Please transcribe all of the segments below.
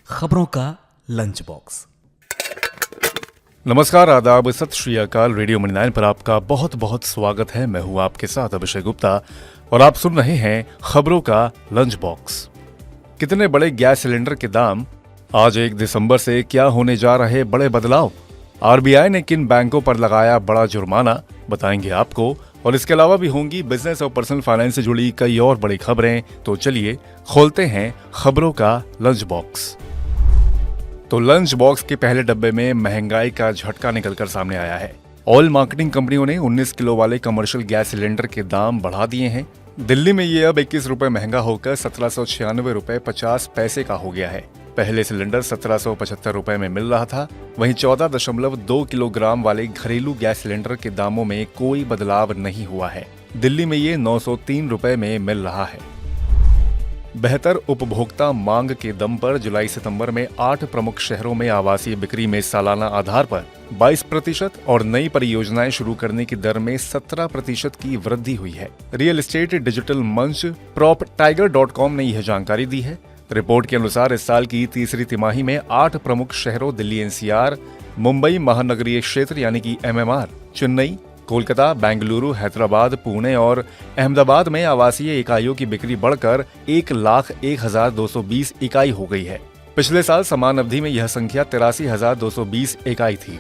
खबरों का lunch box. नमस्कार, आदाब, सत श्री अकाल। रेडियो मनी 9 पर आपका बहुत बहुत स्वागत है। मैं हूं आपके साथ अभिषेक गुप्ता और आप सुन रहे हैं खबरों का लंच बॉक्स। कितने बड़े गैस सिलेंडर के दाम, आज 1 दिसंबर से क्या होने जा रहे बड़े बदलाव, आरबीआई ने किन बैंकों पर लगाया बड़ा जुर्माना, बताएंगे आपको। और इसके अलावा भी होंगी बिजनेस और पर्सनल फाइनेंस से जुड़ी कई और बड़ी खबरें। तो चलिए खोलते हैं खबरों का लंच बॉक्स। तो लंच बॉक्स के पहले डब्बे में महंगाई का झटका निकलकर सामने आया है। ऑयल मार्केटिंग कंपनियों ने 19 किलो वाले कमर्शियल गैस सिलेंडर के दाम बढ़ा दिए हैं। दिल्ली में ये अब 21 रुपए महंगा होकर 1796 रुपए 50 पैसे का हो गया है। पहले सिलेंडर 1775 रुपए में मिल रहा था। वहीं 14.2 किलोग्राम वाले घरेलू गैस सिलेंडर के दामों में कोई बदलाव नहीं हुआ है। दिल्ली में ये 903 रुपए में मिल रहा है। बेहतर उपभोक्ता मांग के दम पर जुलाई सितंबर में 8 प्रमुख शहरों में आवासीय बिक्री में सालाना आधार पर 22% और नई परियोजनाएं शुरू करने की दर में 17% की वृद्धि हुई है। रियल एस्टेट डिजिटल मंच PropTiger.com ने यह जानकारी दी है। रिपोर्ट के अनुसार इस साल की तीसरी तिमाही में 8 प्रमुख शहरों दिल्ली NCR, मुंबई महानगरीय क्षेत्र यानी कि MMR, चेन्नई, कोलकाता, बेंगलुरु, हैदराबाद, पुणे और अहमदाबाद में आवासीय इकाइयों की बिक्री बढ़कर 1,01,220 इकाई हो गई है। पिछले साल समान अवधि में यह संख्या 83,220 इकाई थी।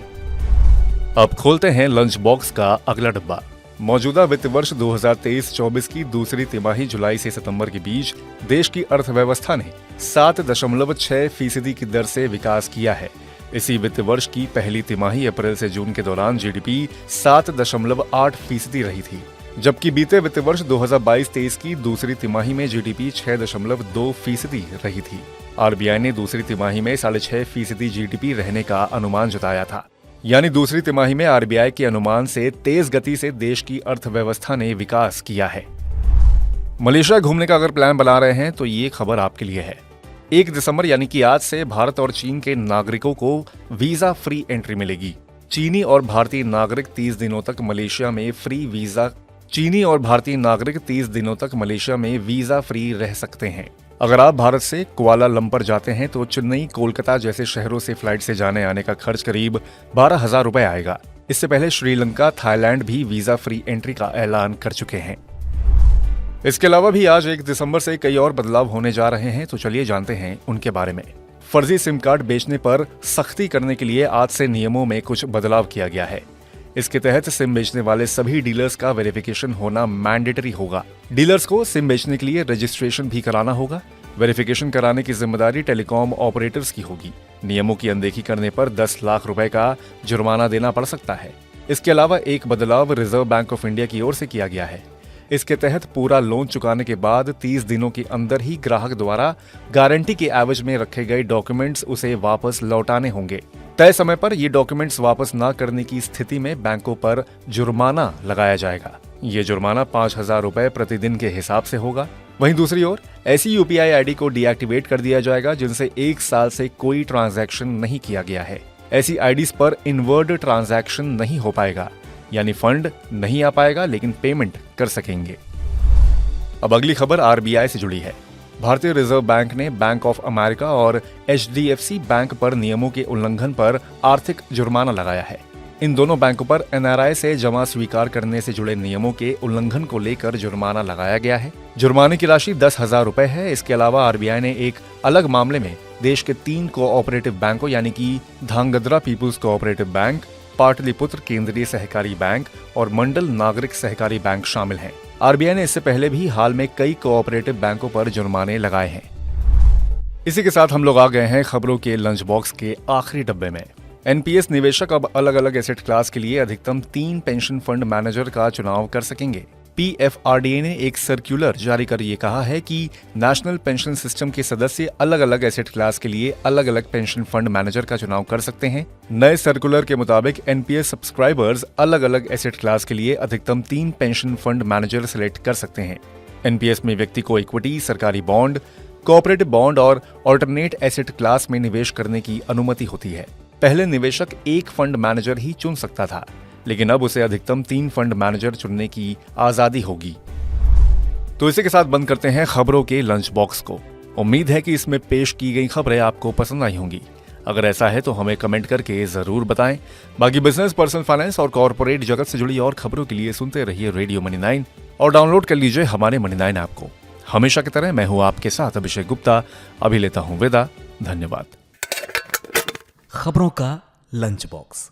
अब खोलते हैं लंच बॉक्स का अगला डब्बा। मौजूदा वित्त वर्ष 2023-24 की दूसरी तिमाही जुलाई से सितंबर के बीच देश की अर्थव्यवस्था ने 7.6% की दर से विकास किया है। इसी वित्त वर्ष की पहली तिमाही अप्रैल से जून के दौरान जीडीपी 7.8% रही थी, जबकि बीते वित्त वर्ष 2022-23 की दूसरी तिमाही में जीडीपी 6.2% रही थी। आरबीआई ने दूसरी तिमाही में 6.5% जीडीपी रहने का अनुमान जताया था। यानी दूसरी तिमाही में आरबीआई के अनुमान से तेज गति से देश की अर्थव्यवस्था ने विकास किया है। मलेशिया घूमने का अगर प्लान बना रहे हैं तो ये खबर आपके लिए है। 1 दिसंबर यानी कि आज से भारत और चीन के नागरिकों को वीजा फ्री एंट्री मिलेगी। चीनी और भारतीय नागरिक 30 दिनों तक मलेशिया में वीजा फ्री रह सकते हैं। अगर आप भारत से कुआलालंपुर जाते हैं तो चेन्नई, कोलकाता जैसे शहरों से फ्लाइट से जाने आने का खर्च करीब 12,000 रुपए आएगा। इससे पहले श्रीलंका, थाईलैंड भी वीजा फ्री एंट्री का ऐलान कर चुके हैं। इसके अलावा भी आज 1 दिसंबर से कई और बदलाव होने जा रहे हैं, तो चलिए जानते हैं उनके बारे में। फर्जी सिम कार्ड बेचने पर सख्ती करने के लिए आज से नियमों में कुछ बदलाव किया गया है। इसके तहत सिम बेचने वाले सभी डीलर्स का वेरिफिकेशन होना मैंडेटरी होगा। डीलर्स को सिम बेचने के लिए रजिस्ट्रेशन भी कराना होगा। वेरिफिकेशन कराने की जिम्मेदारी टेलीकॉम ऑपरेटर्स की होगी। नियमों की अनदेखी करने पर 10 लाख रुपए का जुर्माना देना पड़ सकता है। इसके अलावा एक बदलाव रिजर्व बैंक ऑफ इंडिया की ओर से किया गया है। इसके तहत पूरा लोन चुकाने के बाद 30 दिनों के अंदर ही ग्राहक द्वारा गारंटी के एवज में रखे गए डॉक्यूमेंट्स उसे वापस लौटाने होंगे। तय समय पर ये डॉक्यूमेंट्स वापस न करने की स्थिति में बैंकों पर जुर्माना लगाया जाएगा। ये जुर्माना 5,000 रुपए प्रतिदिन के हिसाब से होगा। वहीं दूसरी ओर ऐसी यूपीआई आईडी को डीएक्टिवेट कर दिया जाएगा जिनसे 1 साल से कोई ट्रांजैक्शन नहीं किया गया है। ऐसी आईडीज पर इनवर्ड ट्रांजैक्शन नहीं हो पाएगा, यानी फंड नहीं आ पाएगा लेकिन पेमेंट कर सकेंगे। अब अगली खबर आरबीआई से जुड़ी है। भारतीय रिजर्व बैंक ने बैंक ऑफ अमेरिका और एचडीएफसी बैंक पर नियमों के उल्लंघन पर आर्थिक जुर्माना लगाया है। इन दोनों बैंकों पर एनआरआई से जमा स्वीकार करने से जुड़े नियमों के उल्लंघन को लेकर जुर्माना लगाया गया है। जुर्माने की राशि 10,000 रुपए है। इसके अलावा आरबीआई ने एक अलग मामले में देश के 3 कोऑपरेटिव बैंकों यानी कि Dhangdhra people's cooperative bank, Pataliputra केंद्रीय सहकारी बैंक और मंडल नागरिक सहकारी बैंक शामिल हैं। आरबीआई ने इससे पहले भी हाल में कई कोऑपरेटिव बैंकों पर जुर्माने लगाए हैं। इसी के साथ हम लोग आ गए हैं खबरों के लंच बॉक्स के आखिरी डब्बे में। एनपीएस निवेशक अब अलग अलग एसेट क्लास के लिए अधिकतम 3 पेंशन फंड मैनेजर का चुनाव कर सकेंगे। पीएफआरडीए ने एक सर्कुलर जारी कर ये कहा है कि नेशनल पेंशन सिस्टम के सदस्य अलग अलग एसेट क्लास के लिए अलग अलग पेंशन फंड मैनेजर का चुनाव कर सकते हैं। नए सर्कुलर के मुताबिक एनपीएस सब्सक्राइबर्स अलग अलग एसेट क्लास के लिए अधिकतम 3 पेंशन फंड मैनेजर सिलेक्ट कर सकते हैं। एनपीएस में व्यक्ति को इक्विटी, सरकारी बॉन्ड, कोऑपरेटिव बॉन्ड और ऑल्टरनेट एसेट क्लास में निवेश करने की अनुमति होती है। पहले निवेशक एक फंड मैनेजर ही चुन सकता था, लेकिन अब उसे अधिकतम 3 फंड मैनेजर चुनने की आजादी होगी। तो इसी के साथ बंद करते हैं खबरों के लंच बॉक्स को। उम्मीद है कि इसमें पेश की गई खबरें आपको पसंद आई होंगी। अगर ऐसा है तो हमें कमेंट करके जरूर बताएं। बाकी बिजनेस, पर्सनल फाइनेंस और कॉर्पोरेट जगत से जुड़ी और खबरों के लिए सुनते रहिए रेडियो मनी 9 और डाउनलोड कर लीजिए हमारे मनी 9 ऐप को। हमेशा की तरह मैं हूं आपके साथ अभिषेक गुप्ता। अभी लेता हूं विदा। धन्यवाद। खबरों का लंच बॉक्स।